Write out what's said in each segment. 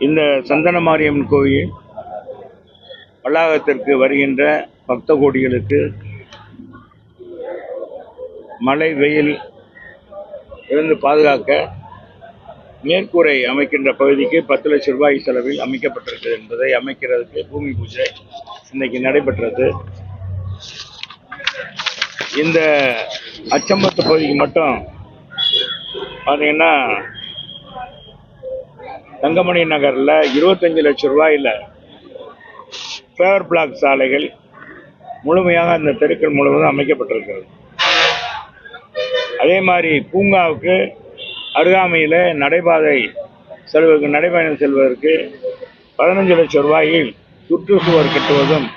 இந்த சந்தன மாரியம்மன் கோயில் வளாகத்திற்கு வருகின்ற பக்த கோடிகளுக்கு மழை வெயில் இருந்து பாதுகாக்க மேற்கூரை அமைக்கின்ற பகுதிக்கு 10 லட்சம் ரூபாய் செலவில் அமைக்கப்பட்டிருக்கிறது என்பதை அமைக்கிறதுக்கு பூமி பூஜை இன்னைக்கு நடைபெற்றது. இந்த அச்சம்பத்து பகுதிக்கு மட்டும் பார்த்தீங்கன்னா தங்கமணி நகரில் 25 லட்சம் ரூபாயில் ஃபேவர் பிளாக் சாலைகள் முழுமையாக அந்த தெருக்கள் முழுவதும் அமைக்கப்பட்டிருக்கிறது. அதே மாதிரி பூங்காவுக்கு அருகாமையில் நடைபயணம் செல்வதற்கு 15 லட்சம் ரூபாயில் சுற்றுச்சுவர் கட்டுவதும்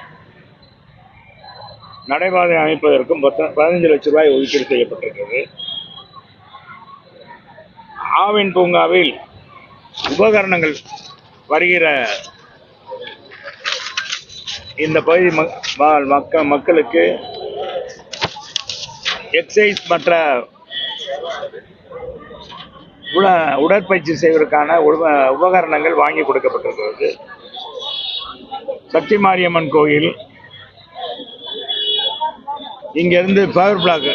நடைபாதை அமைப்பதற்கும் 15 லட்சம் ரூபாய் ஒதுக்கீடு செய்யப்பட்டிருக்கிறது. ஆவின் பூங்காவில் உபகரணங்கள் வருகிற இந்த பகுதி மக்களுக்கு எக்ஸசைஸ் மற்ற உடற்பயிற்சி செய்வதற்கான உபகரணங்கள் வாங்கி கொடுக்கப்பட்டிருக்கிறது. சக்தி மாரியம்மன் கோயில் இங்கிருந்து பவர் பிளாக்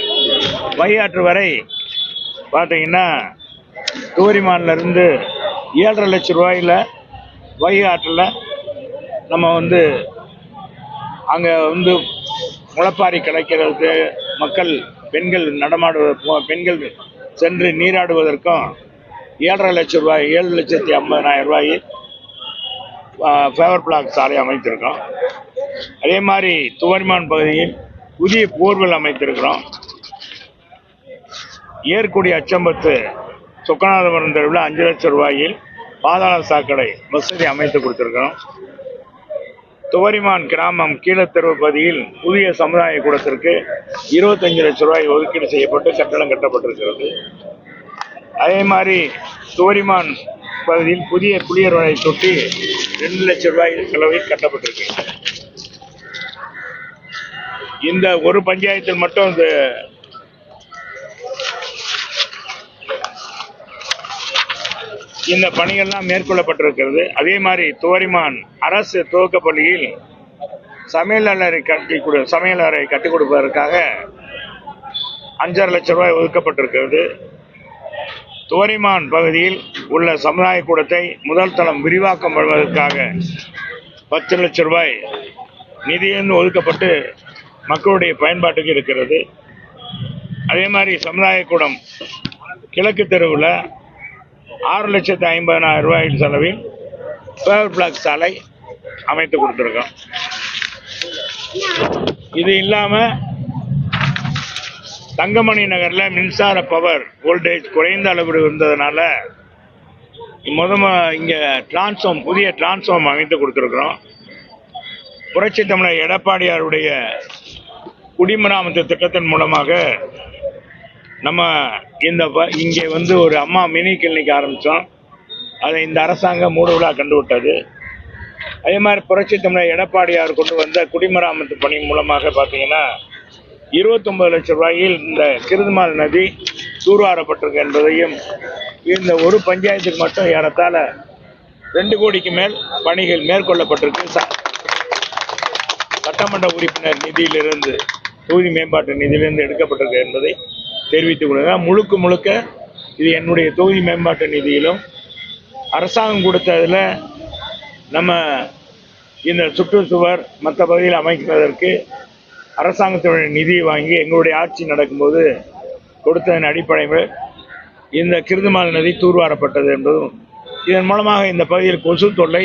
வையாற்று வரை பார்த்தீங்கன்னா தூரிமான்லேருந்து 7.5 லட்சம் ரூபாயில் வையாற்றில் நம்ம அங்கே முளைப்பாரி கிடைக்கிறதுக்கு பெண்கள் பெண்கள் சென்று நீராடுவதற்கும் 7.5 லட்சம் ரூபாய் 7,50,000 ரூபாய் ஃபேவர் பிளாக் சாலை அமைத்திருக்கோம். அதே மாதிரி துவரிமான் பகுதியில் புதிய போர்வெல் அமைத்திருக்கிறோம். ஏற்குடி அச்சம்பத்து சொக்கநாதபுரம் தெருவில் 5 லட்சம் ரூபாயில் பாதாள சாக்கடை வசதி அமைத்து கொடுத்திருக்கிறோம். துவரிமான் கிராமம் கீழத்தெருவு பகுதியில் புதிய சமுதாய கூடத்திற்கு 25 லட்சம் ரூபாய் ஒதுக்கீடு செய்யப்பட்டு கட்டடம் கட்டப்பட்டிருக்கிறது. அதே மாதிரி துவரிமான் பகுதியில் புதிய குளியர் வலை தொட்டி 2 லட்சம் ரூபாய் செலவில் கட்டப்பட்டிருக்கிறது. இந்த ஒரு பஞ்சாயத்தில் மட்டும் இந்த பணிகள்லாம் மேற்கொள்ளப்பட்டிருக்கிறது. அதே மாதிரி துவரிமான் அரசு துவக்கப்பள்ளியில் சமையலறை கட்டிக் கொடுப்பதற்காக 5.5 லட்சம் ரூபாய் ஒதுக்கப்பட்டிருக்கிறது. துவரிமான் பகுதியில் உள்ள சமுதாய கூடத்தை முதல் தளம் விரிவாக்கம் பண்ணுவதற்காக 10 லட்சம் ரூபாய் நிதியிலிருந்து ஒதுக்கப்பட்டு மக்களுடைய பயன்பாட்டுக்கு இருக்கிறது. அதே மாதிரி சமுதாய கூடம் கிழக்கு தெருவில் 6,50,000 ரூபாய் செலவில் ஃபேவர் பிளாக் சாலை அமைத்து கொடுத்துருக்கோம். இது இல்லாமல் தங்கமணி நகரில் மின்சார பவர் வோல்டேஜ் குறைந்த அளவில் இருந்ததுனால இங்கே புதிய டிரான்ஸ்ஃபார்ம் அமைத்து கொடுத்துருக்குறோம். புரட்சி தமிழர் எடப்பாடியாருடைய குடிமராமத்து திட்டத்தின் மூலமாக நம்ம இங்கே ஒரு அம்மா மினி கிளினிக் ஆரம்பித்தோம். அதை இந்த அரசாங்கம் மூடுவிழா கண்டுவிட்டது. அதே மாதிரி புரட்சி தமிழர் எடப்பாடியார் கொண்டு வந்த குடிமராமத்து பணி மூலமாக பார்த்தீங்கன்னா 29 லட்சம் ரூபாயில் இந்த கிருதுமால் நதி தூர்வாரப்பட்டிருக்கு என்பதையும் இந்த ஒரு பஞ்சாயத்துக்கு மட்டும் ஏறத்தாழ 2 கோடிக்கு மேல் பணிகள் மேற்கொள்ளப்பட்டிருக்கு. சட்டமன்ற உறுப்பினர் நிதியிலிருந்து தொகுதி மேம்பாட்டு நிதியிலிருந்து எடுக்கப்பட்டிருக்கு என்பதை தெரிவித்துக் கொள்கிறேன். முழுக்க இது என்னுடைய தொகுதி மேம்பாட்டு நிதியிலும் அரசாங்கம் கொடுத்ததில் நம்ம இந்த சுற்றுச்சுவர் மற்ற பகுதியில் அமைப்பதற்கு அரசாங்கத்தினுடைய நிதியை வாங்கி எங்களுடைய ஆட்சி நடக்கும்போது கொடுத்ததன் அடிப்படையில் இந்த கிருதுமால் நதி தூர்வாரப்பட்டது என்பதும் இதன் மூலமாக இந்த பகுதியில் கொசு தொல்லை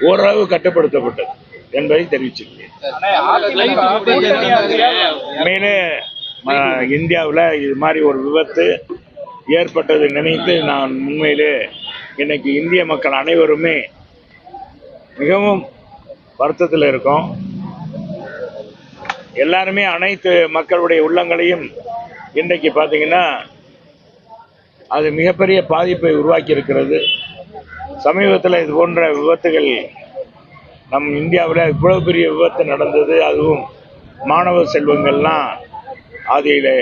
ஓரளவு கட்டுப்படுத்தப்பட்டது என்பதை தெரிவிச்சிருக்கேன். மேலே இந்தியாவில் இது மாதிரி ஒரு விபத்து ஏற்பட்டது நினைத்து நான் உண்மையிலே இன்னைக்கு இந்திய மக்கள் அனைவருமே மிகவும் வருத்தத்தில் இருக்கோம். எல்லாருமே அனைத்து மக்களுடைய உள்ளங்களையும் இன்றைக்கு பார்த்தீங்கன்னா அது மிகப்பெரிய பாதிப்பை உருவாக்கி இருக்கிறது. சமீபத்தில் இது போன்ற விபத்துகள் நம் இந்தியாவில் இவ்வளவு பெரிய விபத்து நடந்தது. அதுவும் மாணவ செல்வங்கள்லாம் அதில்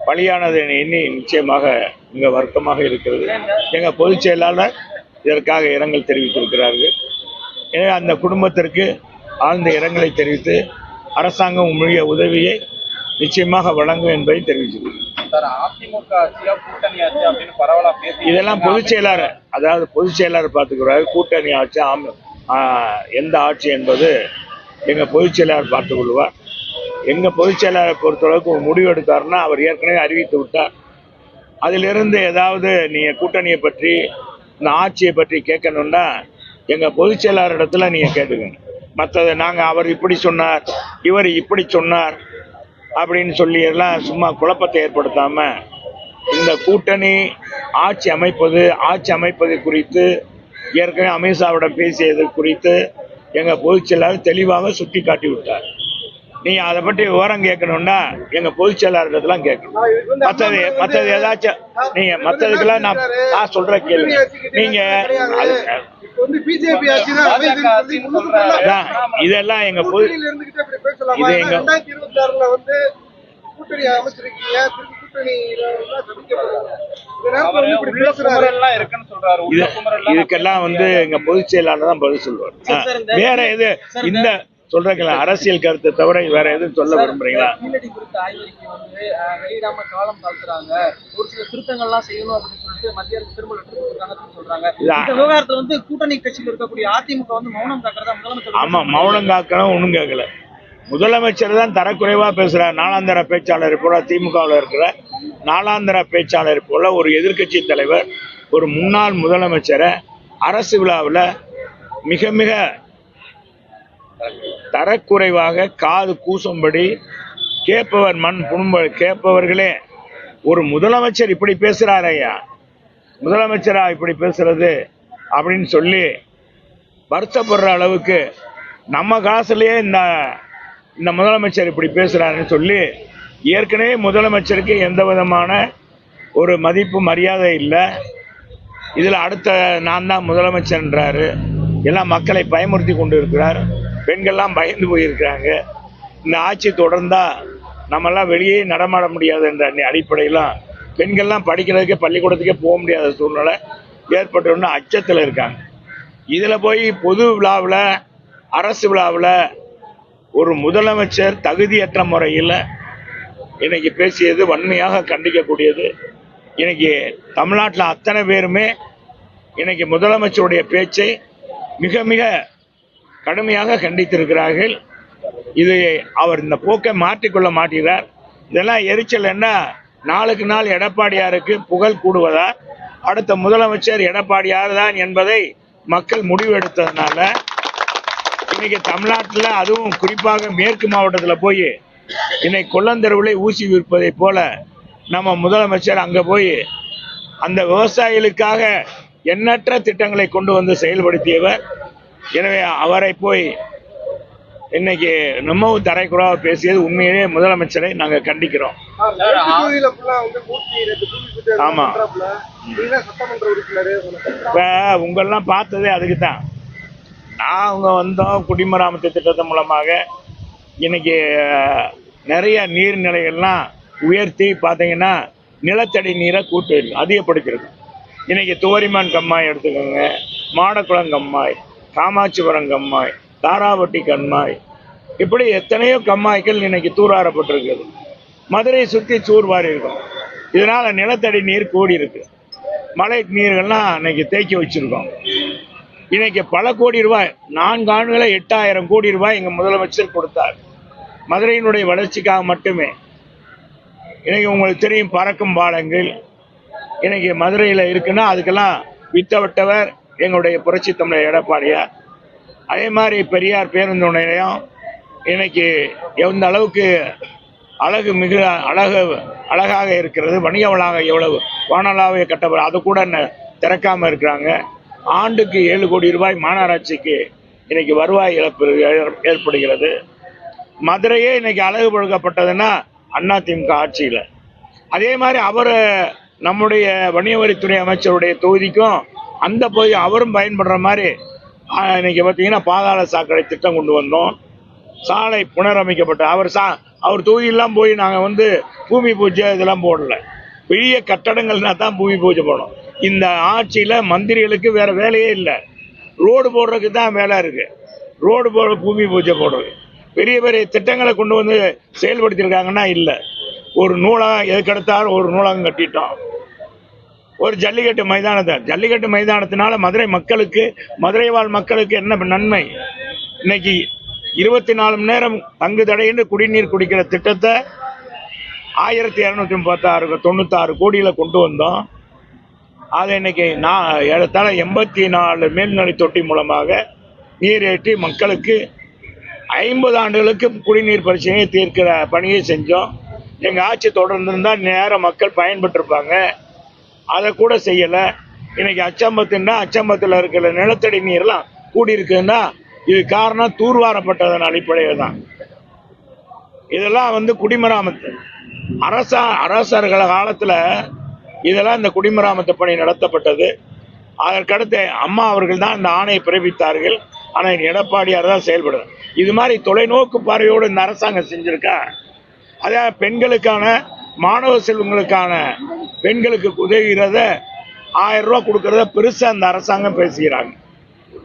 பலியானதை எண்ணி நிச்சயமாக மிக வருத்தமாக இருக்கிறது. எங்கள் பொதுச் செயலாளர் இதற்காக இரங்கல் தெரிவித்திருக்கிறார்கள். எனவே அந்த குடும்பத்திற்கு ஆழ்ந்த இரங்கலை தெரிவித்து அரசாங்கம் உரிய உதவியை நிச்சயமாக வழங்கும் என்பதை தெரிவிச்சிருக்கிறேன். இதெல்லாம் பொதுச் செயலாளர், அதாவது பொதுச் செயலாளர் பார்த்துக்கிறாரு. கூட்டணி ஆட்சி எந்த ஆட்சி என்பது எங்க பொதுச் செயலாளர் பார்த்துக் கொள்வார். எங்க பொதுச் செயலாளரை பொறுத்தளவுக்கு ஒரு முடிவு எடுத்தாருன்னா அவர் ஏற்கனவே அறிவித்து விட்டார். அதிலிருந்து ஏதாவது நீங்க கூட்டணியை பற்றி இந்த ஆட்சியை பற்றி கேட்கணும்னா எங்க பொதுச் செயலாளர் இடத்துல நீங்க கேட்டுக்கணும். மற்றது நாங்க அவர் இப்படி சொன்னார், இவர் இப்படி சொன்னார் அப்படின்னு சொல்லி எல்லாம் சும்மா குழப்பத்தை ஏற்படுத்தாம இந்த கூட்டணி ஆட்சி அமைப்பது குறித்து ஏற்கனவே அமித்ஷாவிடம் பேசியது குறித்து எங்க பொதுச் செயலாளர் தெளிவாக சுட்டி காட்டி விட்டார். நீங்க அதை பற்றி விவரம் கேட்கணும்னா எங்க பொதுச் செயலாளர்லாம் கேட்கணும். மற்றது ஏதாச்சும் நீங்க மற்றதுக்கெல்லாம் நான் சொல்ற கேள்வி நீங்க இதெல்லாம் எங்க இது எங்க இதுக்கெல்லாம் எங்க பொதுச் செயலாளர் தான் பதில் சொல்லுவார். வேற எது இந்த சொல்றீங்களா அரசியல் கருத்தை தவிர வேற எதுவும் சொல்ல விரும்புறீங்களா? கூட்டணி கட்சியில் இருக்கக்கூடிய அதிமுக மௌனம் காக்கிறதா? ஆமா, மௌனம் காக்கணும். ஒண்ணும் கேட்கல. முதலமைச்சர் தான் தரக்குறைவா பேசுறார். நாளாந்தர பேச்சாளர் போல திமுகவில் இருக்கிற நாளாந்தர பேச்சாளர் போல ஒரு எதிர்கட்சி தலைவர் ஒரு முன்னாள் முதலமைச்சரை அரசு விழாவில் மிக மிக தரக்குறைவாக காது கூசும்படி கேட்பவர் மண் புண்ப கேட்பவர்களே ஒரு முதலமைச்சர் இப்படி பேசுறாரு, ஐயா முதலமைச்சரா இப்படி பேசுறது அப்படின்னு சொல்லி வருத்தப்படுற அளவுக்கு நம்ம காசுலயே இந்த முதலமைச்சர் இப்படி பேசுறாருன்னு சொல்லி ஏற்கனவே முதலமைச்சருக்கு எந்த விதமான ஒரு மதிப்பு மரியாதை இல்லை. இதுல அடுத்த நான் தான் முதலமைச்சர்ன்றாரு. எல்லாம் மக்களை பயமுறுத்தி கொண்டு இருக்கிறார். பெண்கள்லாம் பயந்து போயிருக்கிறாங்க. இந்த ஆட்சி தொடர்ந்தா நம்மெல்லாம் வெளியே நடமாட முடியாது என்ற அடிப்படையெல்லாம் பெண்கள்லாம் படிக்கிறதுக்கே பள்ளிக்கூடத்துக்கே போக முடியாத சூழ்நிலை ஏற்பட்டு அச்சத்தில் இருக்காங்க. இதில் போய் பொது விழாவில் அரசு விழாவில் ஒரு முதலமைச்சர் தகுதியற்ற முறையில் இன்னைக்கு பேசியது வன்மையாக கண்டிக்கக்கூடியது. இன்னைக்கு தமிழ்நாட்டில் அத்தனை பேருமே இன்னைக்கு முதலமைச்சருடைய பேச்சை மிக மிக கடுமையாக கண்டித்திருக்கிறார்கள். இது அவர் இந்த போக்கை மாற்றிக்கொள்ள மாட்டேங்கிறார். இதெல்லாம் எரிச்சல் என்ன, நாளுக்கு நாள் எடப்பாடியாருக்கு புகழ் கூடுவதா, அடுத்த முதலமைச்சர் எடப்பாடியார் தான் என்பதை மக்கள் முடிவு எடுத்ததுனால இன்னைக்கு தமிழ்நாட்டில் அதுவும் குறிப்பாக மேற்கு மாவட்டத்தில் போய் இன்னைக்கு கொல்லந்தெருவில் ஊசி விற்பதை போல நம்ம முதலமைச்சர் அங்கே போய் அந்த விவசாயிகளுக்காக எண்ணற்ற திட்டங்களை கொண்டு வந்து செயல்படுத்தியவர். எனவே அவரை போய் இன்னைக்கு நம்மவும் தரைக்குறவா பேசியது உண்மையிலேயே முதலமைச்சரை நாங்கள் கண்டிக்கிறோம். ஆமா, இப்ப உங்களெல்லாம் பார்த்ததே அதுக்கு தான். நாங்க வந்தோம் குடிமராமத்து திட்டத்தின் மூலமாக இன்னைக்கு நிறைய நீர்நிலைகள்லாம் உயர்த்தி பார்த்தீங்கன்னா நிலத்தடி நீரை கூட்டு அதிகப்படுத்திருக்கு. இன்னைக்கு துவரிமான் கம்மாய் எடுத்துக்கோங்க, மாடக்குளம் கம்மாய், காமாட்சிபுரம் கம்மாய், தாராவட்டி கம்மாய், இப்படி எத்தனையோ கம்மாய்கள் இன்னைக்கு தூராறப்பட்டிருக்குது. மதுரையை சுற்றி தூர்வாரி இருக்கும். இதனால நிலத்தடி நீர் கூடி இருக்கு. மழை நீர்கள்லாம் இன்னைக்கு தேக்கி வச்சிருக்கோம். இன்னைக்கு பல கோடி ரூபாய், 4 ஆண்டுகள 8000 கோடி ரூபாய் எங்க முதலமைச்சர் கொடுத்தார் மதுரையினுடைய வளர்ச்சிக்காக மட்டுமே. இன்னைக்கு உங்களுக்கு தெரியும் பறக்கும் பாலங்கள் இன்னைக்கு மதுரையில் இருக்குன்னா அதுக்கெல்லாம் விட்டவர் எங்களுடைய புரட்சி தமிழர் எடப்பாடியார். அதே மாதிரி பெரியார் பேருந்து நிலையம் இன்னைக்கு எந்த அளவுக்கு அழகாக இருக்கிறது. வணிக வளாகம் எவ்வளவு வானலாவே கட்டப்படும், அதை கூட திறக்காம இருக்கிறாங்க. ஆண்டுக்கு 7 கோடி ரூபாய் மாநகராட்சிக்கு இன்னைக்கு வருவாய் இழப்பு ஏற்படுகிறது. மதுரையே இன்னைக்கு அழகுபடுத்தப்பட்டதுன்னா அதிமுக ஆட்சியில். அதே மாதிரி அவர் நம்முடைய வணிக வரித்துறை அமைச்சருடைய தொகுதிக்கும் அந்த பகுதி அவரும் பயன்படுற மாதிரி இன்னைக்கு பார்த்தீங்கன்னா பாதாள சாக்கடை திட்டம் கொண்டு வந்தோம். சாலை புனரமைக்கப்பட்ட அவர் தொகுதியெல்லாம் போய் நாங்கள் பூமி பூஜை இதெல்லாம் போடல. பெரிய கட்டடங்கள்னா தான் பூமி பூஜை போனோம். இந்த ஆட்சியில மந்திரிகளுக்கு வேற வேலையே இல்லை. ரோடு போடுறதுக்கு தான் வேலை இருக்கு. ரோடு போட பூமி பூஜை போடுறது, பெரிய பெரிய திட்டங்களை கொண்டு வந்து செயல்படுத்தியிருக்காங்கன்னா இல்லை. ஒரு நூலகம் எதுக்கெடுத்தாலும் ஒரு நூலகம் கட்டிட்டோம். ஒரு ஜல்லிக்கட்டு மைதானத்தினால மதுரை மக்களுக்கு, மதுரை வாழ் மக்களுக்கு என்ன நன்மை? இன்னைக்கு 24 மணி நேரம் தங்கு தடையின்றி குடிநீர் குடிக்கிற திட்டத்தை 1296 கோடியில கொண்டு வந்தோம். அதை இன்னைக்கு ஏறத்தாழ 84 மேல்நிலை தொட்டி மூலமாக நீரேற்றி மக்களுக்கு 50 ஆண்டுகளுக்கு குடிநீர் பிரச்சனையை தீர்க்கிற பணியை செஞ்சோம். எங்க ஆட்சி தொடர்ந்து இருந்தால் நேரம் மக்கள் பயன்பெற்றிருப்பாங்க. அதை கூட செய்யல. இன்னைக்கு அச்சம்பத்தில் இருக்கிற நிலத்தடி நீர்லாம் கூடி இருக்குன்னா இது காரணம் தூர்வாரப்பட்டதன் அடிப்படையில் தான். இதெல்லாம் குடிமராமத்து அரசர்கள் காலத்துல இதெல்லாம் இந்த குடிமராமத்து பணி நடத்தப்பட்டது. அதற்கடுத்து அம்மா அவர்கள் தான் இந்த ஆணையை பிறப்பித்தார்கள். ஆனால் எடப்பாடியார் தான் செயல்படுது. இது மாதிரி தொலைநோக்கு பார்வையோடு இந்த அரசாங்கம் செஞ்சிருக்கா? அதே பெண்களுக்கான, மாணவ செல்வங்களுக்கான, பெண்களுக்கு உதவுகிறத 1000 ரூபா கொடுக்கறத பெருசா அந்த அரசாங்கம் பேசுகிறாங்க.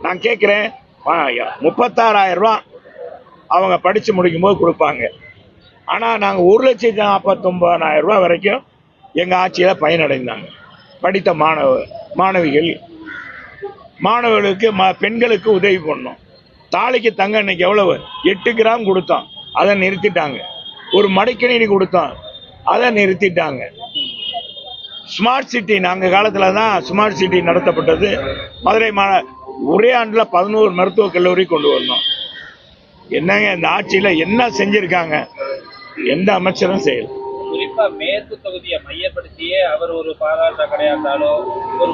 நான் கேட்கிறேன், 36,000 ரூபா அவங்க படிச்சு முடிக்கும் போது கொடுப்பாங்க. ஆனா நாங்க 1,49,000 ரூபா வரைக்கும் எங்க ஆட்சியில பயனடைந்தாங்க. படித்த மாணவர்களுக்கு பெண்களுக்கு உதவி பண்ணோம். தாலிக்கு தங்க இன்னைக்கு எவ்வளவு? 8 கிராம் கொடுத்தோம், அதை நிறுத்திட்டாங்க. ஒரு மடிக்கணினி கொடுத்தோம், அதை நிறுத்திட்டாங்க. ஸ்மார்ட் சிட்டி நாங்க காலத்துல தான் ஸ்மார்ட் சிட்டி நடத்தப்பட்டது. மதுரை ஒரே ஆண்டுல 11 மருத்துவக் கல்லூரி கொண்டு வந்தோம். என்னங்க இந்த ஆட்சியில என்ன செஞ்சிருக்காங்க? எந்த அமைச்சரும் செய்யல. குறிப்பா மேற்கு தொகுதியை மையப்படுத்தியே அவர் ஒரு பாராட்ட கிடையாதாலோ ஒரு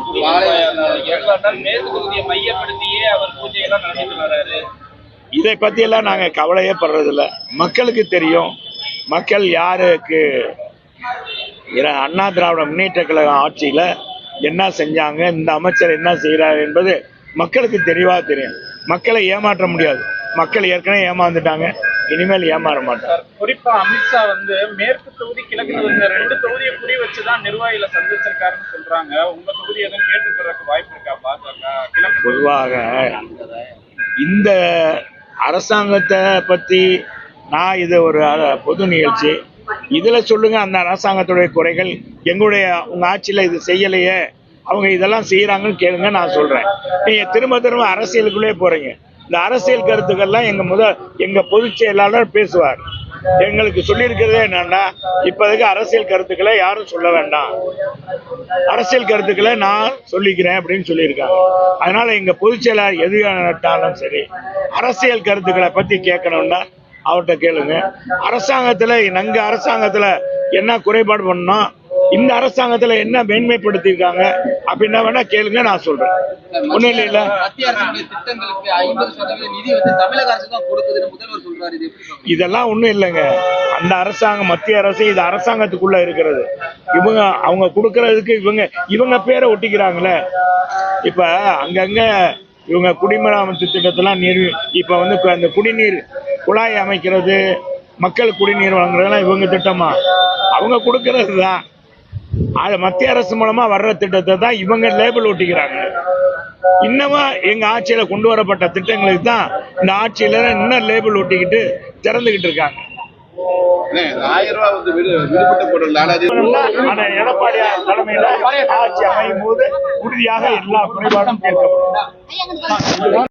மேற்கு தொகுதியை மையப்படுத்தியே அவர் பூஜையெல்லாம் நடத்திட்டு வர்றாரு. இதை பத்தி எல்லாம் நாங்க கவலையே படுறதில்ல. மக்களுக்கு தெரியும். மக்கள் யாருக்கு அண்ணா திராவிட முன்னேற்ற கழக ஆட்சியில என்ன செஞ்சாங்க, இந்த அமைச்சர் என்ன செய்யறாரு என்பது மக்களுக்கு தெளிவா தெரியும். மக்களை ஏமாற்ற முடியாது. மக்கள் ஏற்கனவே ஏமாந்துட்டாங்க, இனிமேல் ஏமாற மாட்டாங்க. குறிப்பா அமித்ஷா மேற்கு தொகுதி, கிழக்கு தொகுதி 2 தொகுதியை குறி வச்சுதான் நிர்வாகிகளை சந்திச்சிருக்காருன்னு சொல்றாங்க. உங்க தொகுதி எதுவும் கேட்டுக்கிறதுக்கு வாய்ப்பு இருக்கா? பாஜக பொதுவாக இந்த அரசாங்கத்தை பத்தி நான் இது ஒரு பொது நிகழ்ச்சி, இதுல சொல்லுங்க அந்த அரசாங்கத்துடைய குறைகள். உங்க ஆட்சியில இது செய்யலையே, அவங்க இதெல்லாம் செய்யறாங்கன்னு கேளுங்க, நான் சொல்றேன். நீங்க திரும்ப அரசியலுக்குள்ளே போறீங்க. இந்த அரசியல் கருத்துக்கள்லாம் எங்க பொதுச் செயலாளர் பேசுவார். எங்களுக்கு சொல்லியிருக்கிறதே என்னன்னா, இப்போதைக்கு அரசியல் கருத்துக்களை யாரும் சொல்ல வேண்டாம், அரசியல் கருத்துக்களை நான் சொல்லிக்கிறேன் அப்படின்னு சொல்லியிருக்காங்க. அதனால எங்க பொதுச் செயலாளர் எது நட்டாலும் சரி, அரசியல் கருத்துக்களை பத்தி கேட்கணும்னா அவர்கிட்ட கேளுங்க. அரசாங்கத்துல என்ன குறைபாடு பண்ணோம், இந்த அரசாங்கத்துல என்ன மேன்மைப்படுத்திருக்காங்க அப்படின்னா வேணா கேளுங்க, நான் சொல்றேன். ஒண்ணும் இல்ல, மத்திய அரசுடைய திட்டங்களுக்கு 50% நிதி தமிழக அரசு தான் கொடுக்குதுன்னு முதல்வர் சொல்றாரு. இது எப்படி? இதெல்லாம் ஒண்ணும் இல்லைங்க. அந்த அரசாங்கம், மத்திய அரசு இது அரசாங்கத்துக்குள்ள இருக்கிறது. அவங்க கொடுக்கறதுக்கு இவங்க பேரை ஒட்டிக்கிறாங்களே. இப்ப அங்கங்க இவங்க குடிமராமத்து திட்டத்தெல்லாம் இப்ப அந்த குடிநீர் குழாய் அமைக்கிறது, மக்கள் குடிநீர் வழங்குறதெல்லாம் இவங்க திட்டமா? அவங்க கொடுக்கறது தான். அது மத்திய அரசு மூலமா வர்ற திட்டத்தை தான் இவங்க லேபிள் ஒட்டிக்கிறாங்க. இன்னமும் எங்க ஆட்சியில கொண்டு வரப்பட்ட திட்டங்களுக்கு தான் இந்த ஆட்சியில இன்னும் லேபிள் ஒட்டிக்கிட்டு திறந்துகிட்டு இருக்காங்க. 1000 ரூபாய் விடுபட்ட பொருள் எடப்பாடியார் தலைமையில ஆட்சி அமையும் போது உறுதியாக எல்லா குறைபாடும் தீர்க்கப்படும்.